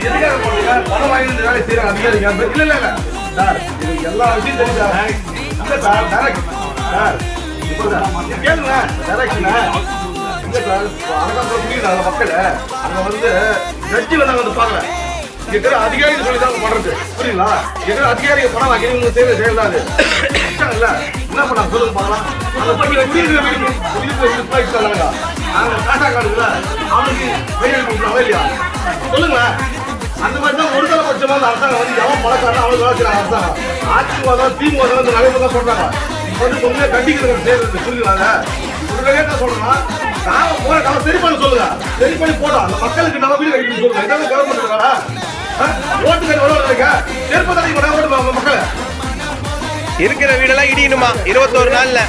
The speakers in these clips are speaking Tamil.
எதுக்காக போறீங்க? பணம் வாங்கி இந்த வேலை செய்யற அதிகாரிங்க இல்ல இல்ல இல்ல சார், இது எல்லா விஷயம் தெரியும் சார். இல்ல சார், டைரக்ட் சார் இப்போ கேளுங்க டைரக்ஷன் இல்ல சார். அரசாங்கம் புரியுது மக்கள் அங்க வந்து ஜட்ஜி வந்து பாக்கல. இருக்கிற அதிகாரிகள் சொல்லி தான் பண்றது புரியுங்களா? இருக்கிற அதிகாரிகள் பணம் வாங்கி இவங்க செய்யற செயல்தான் இல்ல. என்ன பண்ணாங்க சொல்லுங்க பாக்கலாம். அந்த குடியிருக்கிற வீடு நாங்க காட்டா காடுல அவனுக்கு வெயில் கொடுக்கலாமா இல்லையா சொல்லுங்க. அந்த மாதிரி தான் ஒரு தலைபட்சமா அந்த அரசாங்கம் வந்து எவன் பழக்காரன் அவனுக்கு வளர்க்கிறாங்க. அரசாங்கம் அதிமுக திமுக வந்து நிறைய பேர் தான் சொல்றாங்க. இப்போ வந்து உண்மையா கண்டிக்கிறது செய்யறது புரியுங்களாங்க. உடனே என்ன சொல்றேன்னா நாம போற காலம் சரி பண்ண சொல்லுங்க. சரி பண்ணி போட்டோம் அந்த மக்களுக்கு நம்ம வீடு கட்டி சொல்லுங்க. இதான் கவர்மெண்ட் இருக்காரா? ஓட்டு கட்டி வருவாங்க செருப்பு தண்ணி கூட ஓட்டு மக்களை இருக்கிற வீடெல்லாம் இடியணுமா 21 நாள்ல.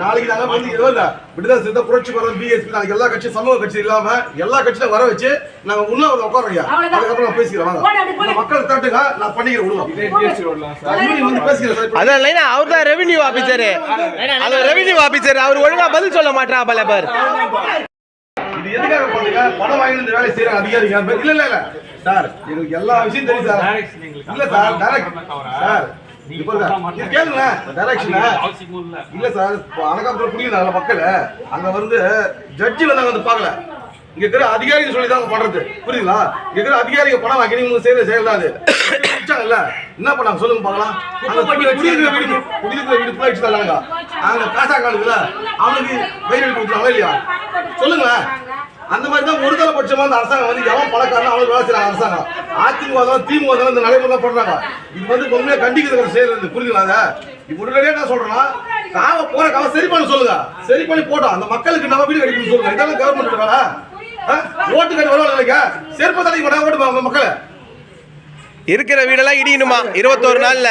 நாளைக்கு நாங்க வந்து விடுதலை சிறுத்தை புரட்சி பரம் பிஎஸ்பி நாளைக்கு எல்லா கட்சியும் சமூக கட்சி இல்லாம எல்லா கட்சியும் வர வச்சு நாங்க உண்ணாவிரதம் உட்காரோம். அதுக்கப்புறம் பேசிக்கிறோம். மக்கள் தட்டுங்க நான் பண்ணிக்கிறேன். அதான் அவர் தான் ரெவென்யூ ஆபீசர். அது ரெவென்யூ ஆபீசர் அவர் ஒழுங்கா பதில் சொல்ல மாட்டா பல பேர். இது எதுக்காக போறீங்க? பணம் வாங்கி இந்த வேலை செய்யற அதிகாரிங்க இல்ல இல்ல இல்ல சார், எங்களுக்கு எல்லா விஷயம் தெரியும் சார். இல்ல சார், டைரக்ட் சார் கேளுங்க டைரக்ஷன் இல்ல சார். அனகாபுரம் புரியுது மக்கள் அங்க வந்து ஜட்ஜி வந்து பாக்கல. இங்க இருக்கிற அதிகாரிகள் சொல்லி தான் பண்றது புரியுங்களா? இங்க இருக்கிற அதிகாரிகள் பணம் வாங்கி இவங்க செய்யற செயல்தான் அது இல்ல. என்ன பண்ணாங்க சொல்லுங்க பாக்கலாம். அந்த குடியிருக்கிற வீடு போயிடுச்சு தாங்க அங்க காசா காடுல அவனுக்கு வெயில் கொடுக்கலாமா இல்லையா சொல்லுங்க. அந்த மாதிரி தான் ஒரு தலைபட்சமா அந்த அரசாங்கம் வந்து எவன் பழக்காரன் அவனுக்கு வேலை செய்யறாங்க. அரசாங்கம் அதிமுக திமுக இந்த நடைமுறை தான் பண்றாங்க. இது வந்து உண்மையா கண்டிக்கிறது செய்யறது புரியுங்களாங்க. இப்ப உடனே என்ன சொல்றேன்னா நாம போற காலம் சரி பண்ண சொல்லுங்க. சரி பண்ணி போட்டோம் அந்த மக்களுக்கு நம்ம வீடு கட்டி சொல்லுங்க. இதெல்லாம் கவர்மெண்ட் இருக்காரா? ஓட்டு கட்டி வருவாங்க செருப்பு தண்ணி கூட ஓட்டு மக்களை இருக்கிற வீடெல்லாம் இடியணுமா 21 நாள்ல.